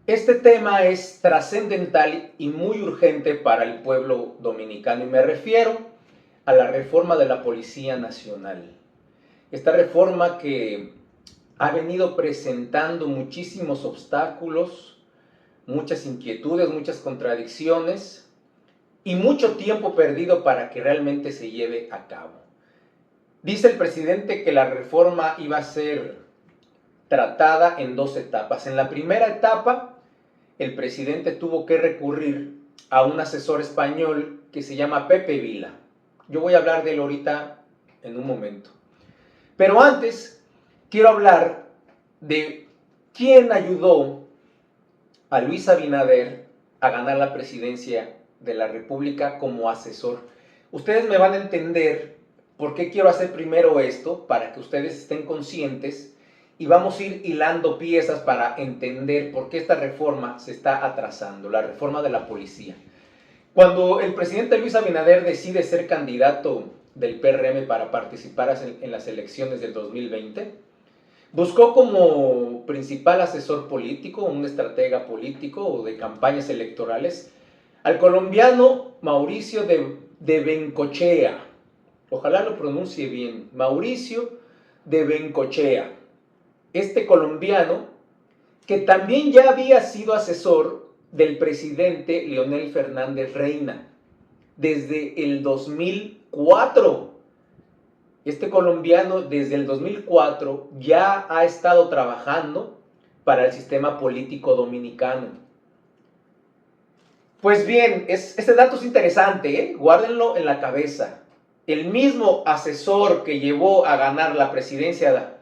Este tema es trascendental y muy urgente para el pueblo dominicano y me refiero a la reforma de la Policía Nacional. Esta reforma que ha venido presentando muchísimos obstáculos, muchas inquietudes, muchas contradicciones y mucho tiempo perdido para que realmente se lleve a cabo. Dice el presidente que la reforma iba a ser tratada en dos etapas. En la primera etapa, el presidente tuvo que recurrir a un asesor español que se llama Pepe Vila. Yo voy a hablar de él ahorita en un momento. Pero antes, quiero hablar de quién ayudó a Luis Abinader a ganar la presidencia de la República como asesor. Ustedes me van a entender por qué quiero hacer primero esto, para que ustedes estén conscientes y vamos a ir hilando piezas para entender por qué esta reforma se está atrasando, la reforma de la policía. Cuando el presidente Luis Abinader decide ser candidato del PRM para participar en las elecciones del 2020, buscó como principal asesor político, un estratega político o de campañas electorales, al colombiano Mauricio de Bengoechea. Ojalá lo pronuncie bien, Mauricio de Bengoechea. Este colombiano, que también ya había sido asesor del presidente Leonel Fernández Reina desde el 2004. Este colombiano desde el 2004 ya ha estado trabajando para el sistema político dominicano. Pues bien, este dato es interesante, guárdenlo en la cabeza. El mismo asesor que llevó a ganar la presidencia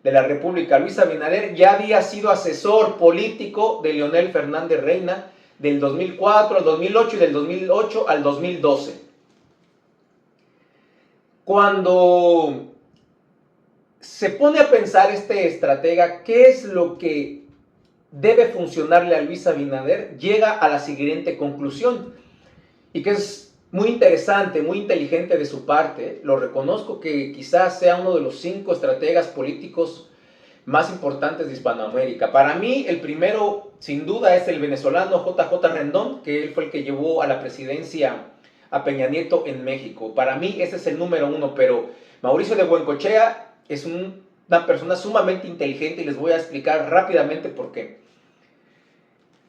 de la República, Luis Abinader, ya había sido asesor político de Leonel Fernández Reina del 2004 al 2008 y del 2008 al 2012. Cuando se pone a pensar este estratega qué es lo que debe funcionarle a Luis Abinader, llega a la siguiente conclusión, y que es muy interesante, muy inteligente de su parte. Lo reconozco, que quizás sea uno de los 5 estrategas políticos más importantes de Hispanoamérica. Para mí, el primero, sin duda, es el venezolano JJ Rendón, que él fue el que llevó a la presidencia a Peña Nieto en México. Para mí, ese es el número 1, pero Mauricio de Bengoechea es una persona sumamente inteligente y les voy a explicar rápidamente por qué.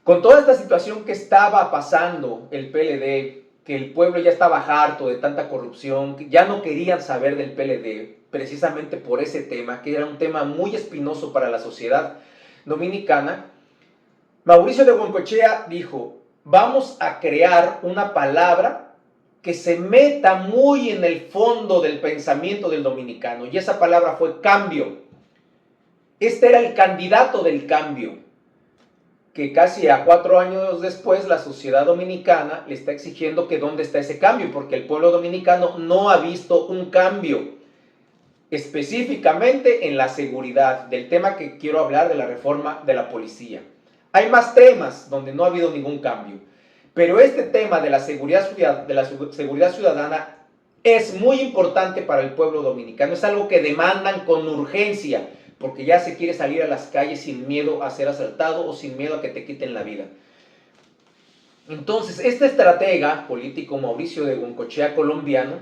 Con toda esta situación que estaba pasando el PLD, que el pueblo ya estaba harto de tanta corrupción, que ya no querían saber del PLD, precisamente por ese tema, que era un tema muy espinoso para la sociedad dominicana, Mauricio de Bengoechea dijo: vamos a crear una palabra que se meta muy en el fondo del pensamiento del dominicano, y esa palabra fue cambio. Este era el candidato del cambio, que casi a 4 años después la sociedad dominicana le está exigiendo que dónde está ese cambio, porque el pueblo dominicano no ha visto un cambio, específicamente en la seguridad, del tema que quiero hablar, de la reforma de la policía. Hay más temas donde no ha habido ningún cambio, pero este tema de la seguridad ciudadana es muy importante para el pueblo dominicano, es algo que demandan con urgencia, porque ya se quiere salir a las calles sin miedo a ser asaltado o sin miedo a que te quiten la vida. Entonces, este estratega político, Mauricio de Bengoechea, colombiano,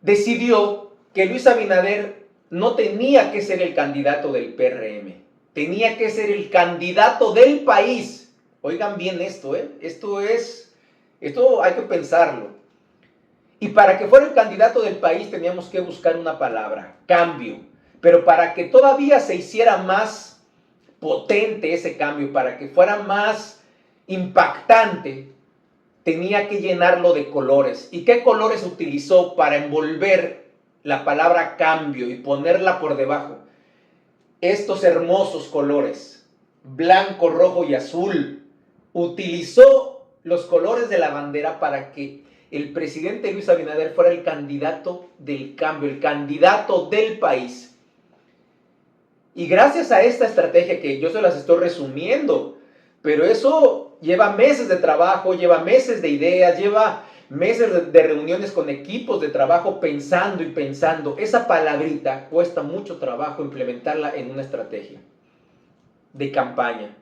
decidió que Luis Abinader no tenía que ser el candidato del PRM, tenía que ser el candidato del país. Oigan bien esto, esto hay que pensarlo. Y para que fuera el candidato del país teníamos que buscar una palabra: cambio. Pero para que todavía se hiciera más potente ese cambio, para que fuera más impactante, tenía que llenarlo de colores. ¿Y qué colores utilizó para envolver la palabra cambio y ponerla por debajo? Estos hermosos colores, blanco, rojo y azul. Utilizó los colores de la bandera para que el presidente Luis Abinader fuera el candidato del cambio, el candidato del país. Y gracias a esta estrategia, que yo se las estoy resumiendo, pero eso lleva meses de trabajo, lleva meses de ideas, lleva meses de reuniones con equipos de trabajo pensando y pensando. Esa palabrita cuesta mucho trabajo implementarla en una estrategia de campaña.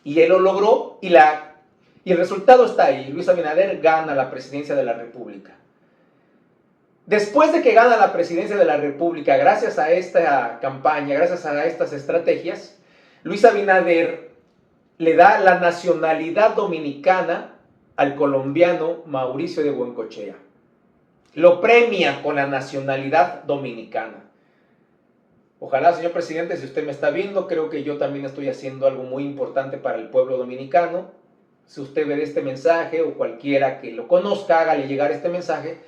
Y él lo logró y el resultado está ahí. Luis Abinader gana la presidencia de la República. Después de que gana la presidencia de la República, gracias a esta campaña, gracias a estas estrategias, Luis Abinader le da la nacionalidad dominicana al colombiano Mauricio de Buencochea. Lo premia con la nacionalidad dominicana. Ojalá, señor presidente, si usted me está viendo, creo que yo también estoy haciendo algo muy importante para el pueblo dominicano. Si usted ve este mensaje o cualquiera que lo conozca, hágale llegar este mensaje,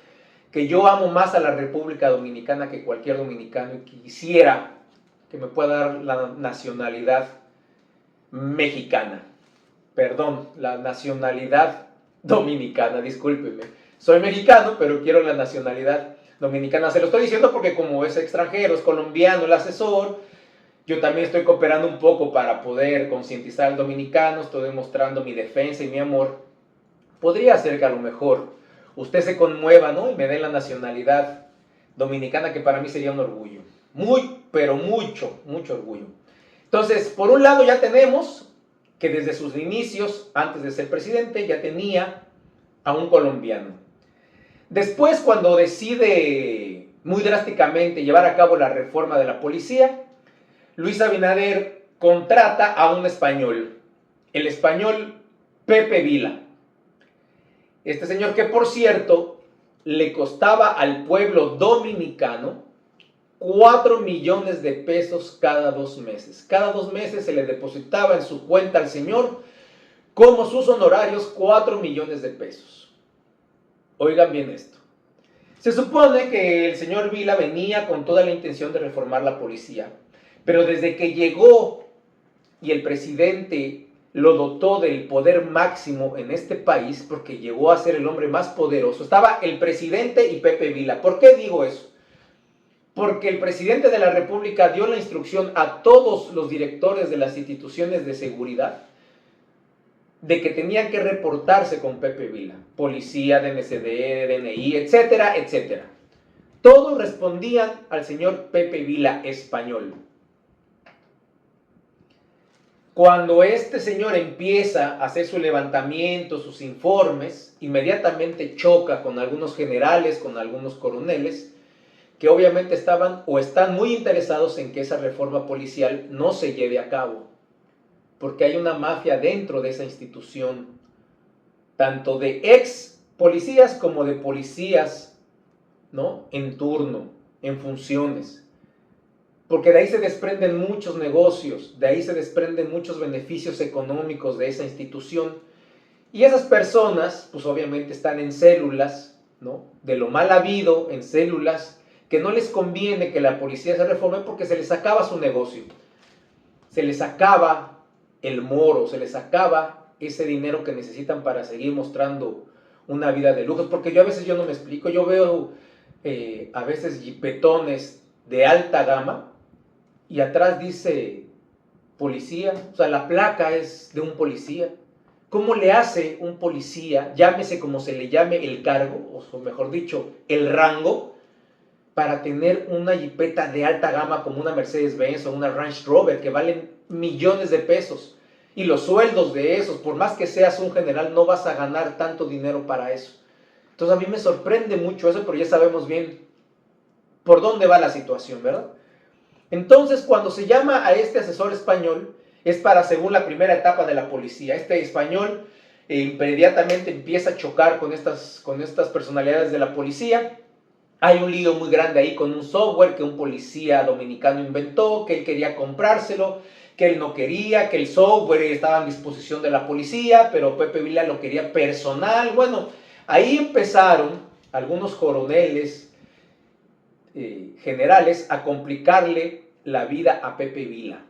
que yo amo más a la República Dominicana que cualquier dominicano y quisiera que me pueda dar la nacionalidad mexicana. Perdón, la nacionalidad dominicana, discúlpeme. Soy mexicano, pero quiero la nacionalidad dominicana. Se lo estoy diciendo porque como es extranjero, es colombiano el asesor, yo también estoy cooperando un poco para poder concientizar al dominicano, estoy demostrando mi defensa y mi amor. Podría ser que a lo mejor usted se conmueva, ¿no? Y me dé la nacionalidad dominicana, que para mí sería un orgullo. Muy, pero mucho, mucho orgullo. Entonces, por un lado ya tenemos que desde sus inicios, antes de ser presidente, ya tenía a un colombiano. Después, cuando decide muy drásticamente llevar a cabo la reforma de la policía, Luis Abinader contrata a un español, el español Pepe Vila. Este señor que, por cierto, le costaba al pueblo dominicano 4 millones de pesos cada 2 meses. Cada 2 meses se le depositaba en su cuenta al señor como sus honorarios 4 millones de pesos. Oigan bien esto. Se supone que el señor Vila venía con toda la intención de reformar la policía, pero desde que llegó y el presidente lo dotó del poder máximo en este país, porque llegó a ser el hombre más poderoso, estaba el presidente y Pepe Vila. ¿Por qué digo eso? Porque el presidente de la República dio la instrucción a todos los directores de las instituciones de seguridad de que tenían que reportarse con Pepe Vila, policía, DNCD, DNI, etcétera, etcétera. Todos respondían al señor Pepe Vila español. Cuando este señor empieza a hacer su levantamiento, sus informes, inmediatamente choca con algunos generales, con algunos coroneles, que obviamente estaban o están muy interesados en que esa reforma policial no se lleve a cabo, porque hay una mafia dentro de esa institución, tanto de ex policías como de policías, ¿no?, en turno, en funciones, porque de ahí se desprenden muchos negocios, de ahí se desprenden muchos beneficios económicos de esa institución, y esas personas, pues obviamente están en células, ¿no?, de lo mal habido, en células que no les conviene que la policía se reforme porque se les acaba su negocio, se les acaba el moro, se les acaba ese dinero que necesitan para seguir mostrando una vida de lujos, porque yo a veces no me explico, yo veo a veces jipetones de alta gama y atrás dice policía, o sea, la placa es de un policía. ¿Cómo le hace un policía, llámese como se le llame el cargo, o mejor dicho, el rango, para tener una jipeta de alta gama como una Mercedes-Benz o una Range Rover que valen millones de pesos? Y los sueldos de esos, por más que seas un general, no vas a ganar tanto dinero para eso. Entonces a mí me sorprende mucho eso, pero ya sabemos bien por dónde va la situación, ¿verdad? Entonces, cuando se llama a este asesor español, es para, según la primera etapa de la policía. Este español inmediatamente empieza a chocar con estas personalidades de la policía. Hay un lío muy grande ahí con un software que un policía dominicano inventó, que él quería comprárselo, que él no quería, que el software estaba en disposición de la policía, pero Pepe Vila lo quería personal. Bueno, ahí empezaron algunos coroneles, generales, a complicarle la vida a Pepe Vila.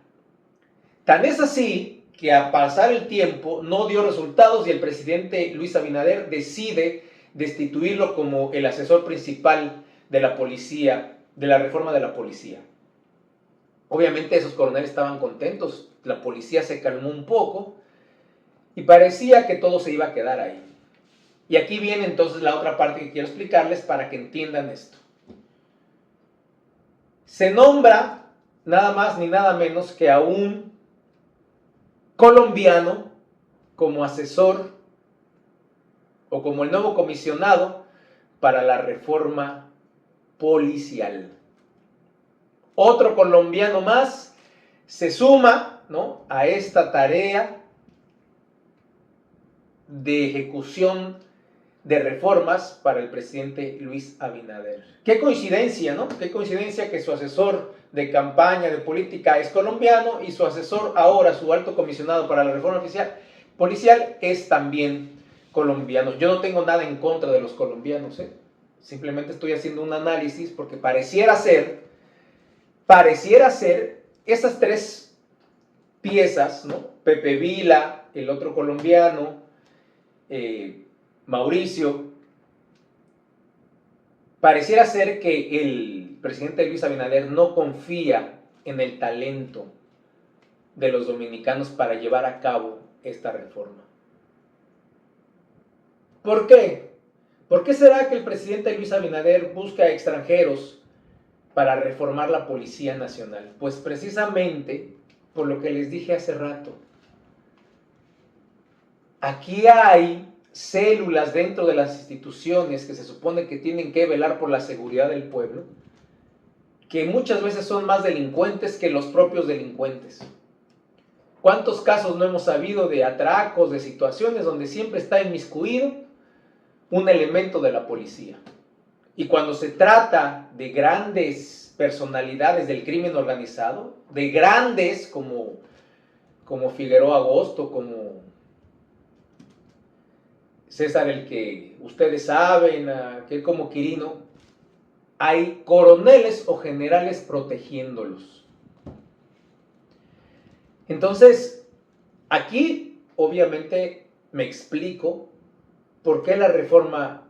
Tan es así que a pasar el tiempo no dio resultados y el presidente Luis Abinader decide destituirlo como el asesor principal de la policía, de la reforma de la policía. Obviamente esos coroneles estaban contentos, la policía se calmó un poco y parecía que todo se iba a quedar ahí. Y aquí viene entonces la otra parte que quiero explicarles para que entiendan esto. Se nombra nada más ni nada menos que a un colombiano como asesor o como el nuevo comisionado para la reforma policial. Otro colombiano más se suma, ¿no?, a esta tarea de ejecución de reformas para el presidente Luis Abinader. Qué coincidencia, ¿no? Qué coincidencia que su asesor de campaña de política es colombiano y su asesor ahora, su alto comisionado para la reforma policial, es también colombiano. Yo no tengo nada en contra de los colombianos, ¿eh? Simplemente estoy haciendo un análisis porque pareciera ser esas tres piezas, ¿no? Pepe Vila, el otro colombiano, Mauricio, pareciera ser que el presidente Luis Abinader no confía en el talento de los dominicanos para llevar a cabo esta reforma. ¿Por qué? ¿Por qué será que el presidente Luis Abinader busca extranjeros para reformar la Policía Nacional? Pues precisamente por lo que les dije hace rato. Aquí hay células dentro de las instituciones que se supone que tienen que velar por la seguridad del pueblo, que muchas veces son más delincuentes que los propios delincuentes. ¿Cuántos casos no hemos sabido de atracos, de situaciones donde siempre está inmiscuido un elemento de la policía? Y cuando se trata de grandes personalidades del crimen organizado, de grandes como Figueroa Agosto, como César, el que ustedes saben, que como Quirino, hay coroneles o generales protegiéndolos. Entonces, aquí obviamente me explico por qué la reforma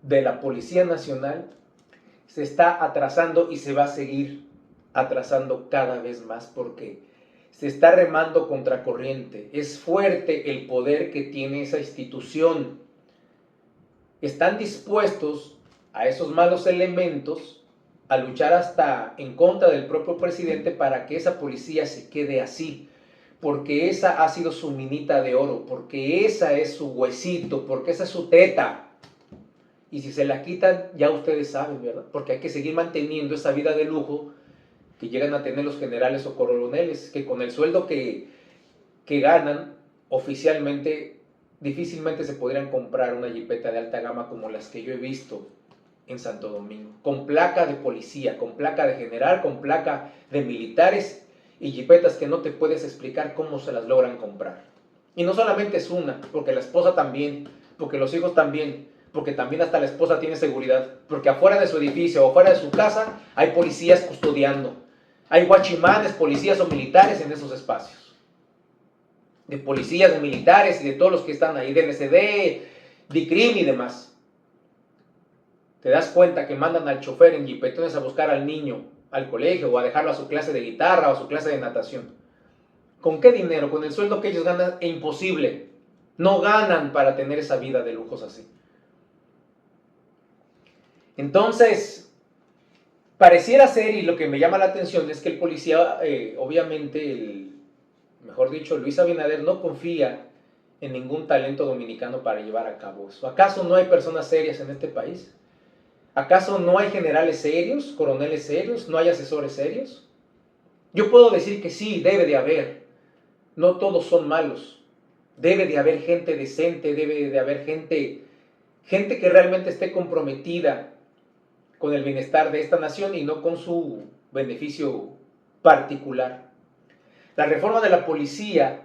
de la Policía Nacional se está atrasando y se va a seguir atrasando cada vez más porque se está remando contracorriente. Es fuerte el poder que tiene esa institución. Están dispuestos a esos malos elementos a luchar hasta en contra del propio presidente para que esa policía se quede así, porque esa ha sido su minita de oro, porque esa es su huesito, porque esa es su teta. Y si se la quitan, ya ustedes saben, ¿verdad? Porque hay que seguir manteniendo esa vida de lujo que llegan a tener los generales o coroneles, que con el sueldo que ganan oficialmente, difícilmente se podrían comprar una jipeta de alta gama como las que yo he visto en Santo Domingo, con placa de policía, con placa de general, con placa de militares y jipetas que no te puedes explicar cómo se las logran comprar. Y no solamente es una, porque la esposa también, porque los hijos también, porque también hasta la esposa tiene seguridad, porque afuera de su edificio o afuera de su casa hay policías custodiando, hay guachimanes, policías o militares en esos espacios. De policías, de militares y de todos los que están ahí, de NCD, DICRIM y demás. Te das cuenta que mandan al chofer en jipetones a buscar al niño al colegio o a dejarlo a su clase de guitarra o a su clase de natación. ¿Con qué dinero? Con el sueldo que ellos ganan, es imposible. No ganan para tener esa vida de lujos así. Entonces, pareciera ser, y lo que me llama la atención es que el policía, obviamente, mejor dicho, Luis Abinader no confía en ningún talento dominicano para llevar a cabo eso. ¿Acaso no hay personas serias en este país? ¿Acaso no hay generales serios, coroneles serios, no hay asesores serios? Yo puedo decir que sí, debe de haber. No todos son malos. Debe de haber gente decente, debe de haber gente que realmente esté comprometida con el bienestar de esta nación y no con su beneficio particular. La reforma de la policía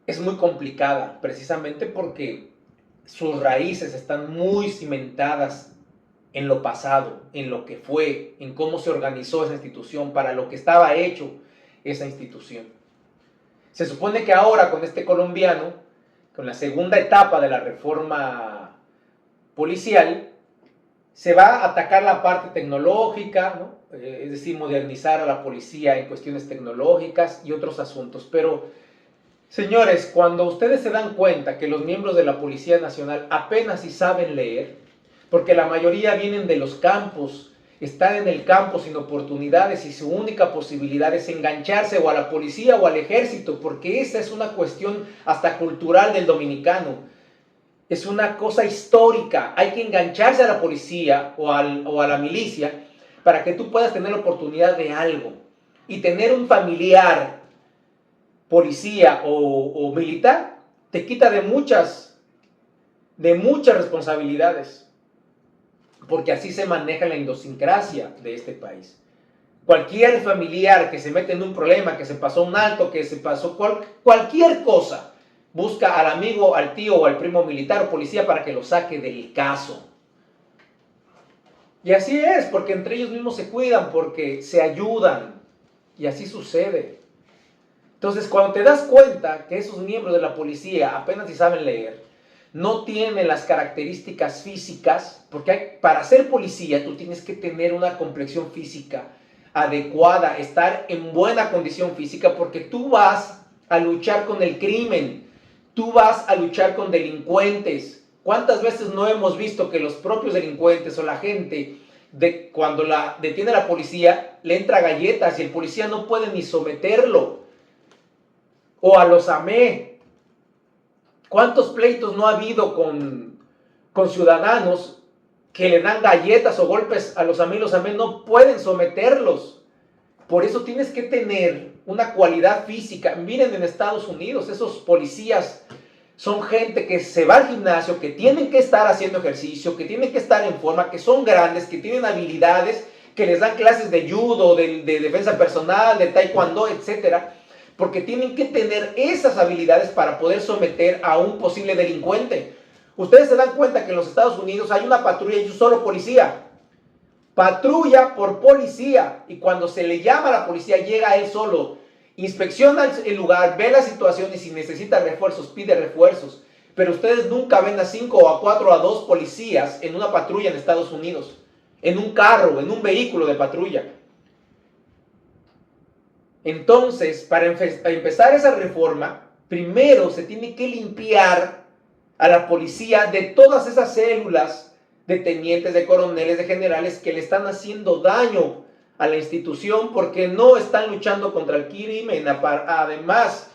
es muy complicada, precisamente porque sus raíces están muy cimentadas en lo pasado, en lo que fue, en cómo se organizó esa institución, para lo que estaba hecho esa institución. Se supone que ahora con este colombiano, con la segunda etapa de la reforma policial, se va a atacar la parte tecnológica, ¿no? Es decir, modernizar a la policía en cuestiones tecnológicas y otros asuntos. Pero, señores, cuando ustedes se dan cuenta que los miembros de la Policía Nacional apenas si saben leer, porque la mayoría vienen de los campos están en el campo sin oportunidades y su única posibilidad es engancharse o a la policía o al ejército, porque esa es una cuestión hasta cultural del dominicano. Es una cosa histórica. Hay que engancharse a la policía o a la milicia para que tú puedas tener la oportunidad de algo. Y tener un familiar, policía o militar, te quita de muchas responsabilidades. Porque así se maneja la idiosincrasia de este país. Cualquier familiar que se mete en un problema, que se pasó un alto, que se pasó cualquier cosa, busca al amigo, al tío o al primo militar o policía para que lo saque del caso. Y así es, porque entre ellos mismos se cuidan, porque se ayudan. Y así sucede. Entonces, cuando te das cuenta que esos miembros de la policía apenas si saben leer, no tienen las características físicas, porque para ser policía tú tienes que tener una complexión física adecuada, estar en buena condición física, porque tú vas a luchar con el crimen, tú vas a luchar con delincuentes. ¿Cuántas veces no hemos visto que los propios delincuentes o la gente, cuando la detiene la policía, le entra galletas y el policía no puede ni someterlo? O a los AME. ¿Cuántos pleitos no ha habido con ciudadanos que le dan galletas o golpes a los AME? Los AME no pueden someterlos. Por eso tienes que tener una cualidad física. Miren, en Estados Unidos, esos policías son gente que se va al gimnasio, que tienen que estar haciendo ejercicio, que tienen que estar en forma, que son grandes, que tienen habilidades, que les dan clases de judo, de defensa personal, de taekwondo, etcétera. Porque tienen que tener esas habilidades para poder someter a un posible delincuente. Ustedes se dan cuenta que en los Estados Unidos hay una patrulla y un solo policía. Patrulla por policía. Y cuando se le llama a la policía, llega él solo. Inspecciona el lugar, ve la situación y si necesita refuerzos, pide refuerzos. Pero ustedes nunca ven a 5 o a 4 o a 2 policías en una patrulla en Estados Unidos. En un carro, en un vehículo de patrulla. Entonces, para empezar esa reforma, primero se tiene que limpiar a la policía de todas esas células de tenientes, de coroneles, de generales que le están haciendo daño a la institución porque no están luchando contra el crimen. Además,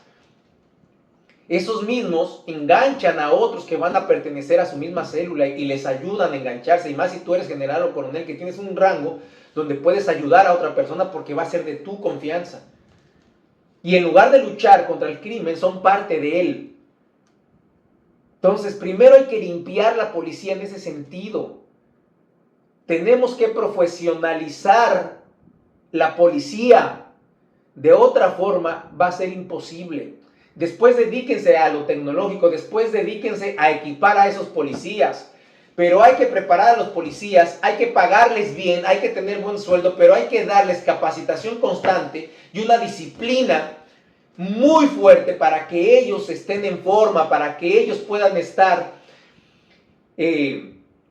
esos mismos enganchan a otros que van a pertenecer a su misma célula y les ayudan a engancharse. Y más si tú eres general o coronel, que tienes un rango donde puedes ayudar a otra persona porque va a ser de tu confianza. Y en lugar de luchar contra el crimen, son parte de él. Entonces, primero hay que limpiar la policía en ese sentido. Tenemos que profesionalizar la policía. De otra forma, va a ser imposible. Después dedíquense a lo tecnológico, después dedíquense a equipar a esos policías. Pero hay que preparar a los policías, hay que pagarles bien, hay que tener buen sueldo, pero hay que darles capacitación constante y una disciplina muy fuerte para que ellos estén en forma, para que ellos puedan estar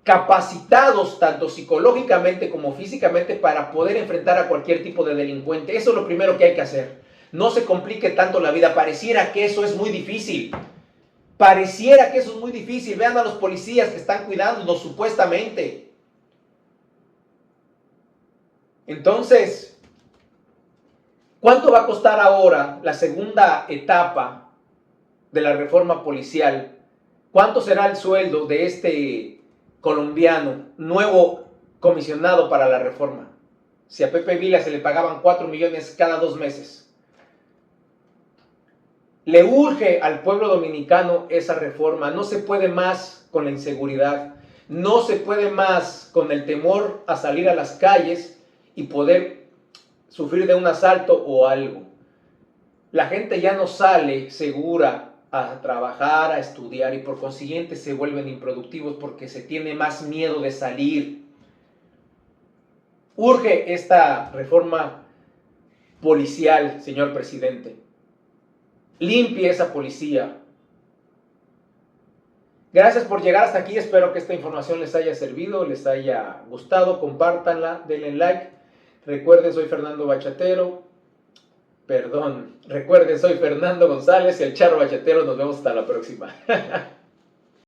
capacitados tanto psicológicamente como físicamente para poder enfrentar a cualquier tipo de delincuente. Eso es lo primero que hay que hacer. No se complique tanto la vida, pareciera que eso es muy difícil. Pareciera que eso es muy difícil. Vean a los policías que están cuidándonos supuestamente. Entonces, ¿cuánto va a costar ahora la segunda etapa de la reforma policial? ¿Cuánto será el sueldo de este colombiano nuevo comisionado para la reforma? Si a Pepe Vila se le pagaban 4 millones cada 2 meses. Le urge al pueblo dominicano esa reforma. No se puede más con la inseguridad. No se puede más con el temor a salir a las calles y poder sufrir de un asalto o algo. La gente ya no sale segura a trabajar, a estudiar y por consiguiente se vuelven improductivos porque se tiene más miedo de salir. Urge esta reforma policial, señor presidente. Limpie esa policía. Gracias por llegar hasta aquí. Espero que esta información les haya servido, les haya gustado. Compártanla, denle like. Recuerden, soy Fernando González, el Charro Bachatero. Nos vemos hasta la próxima.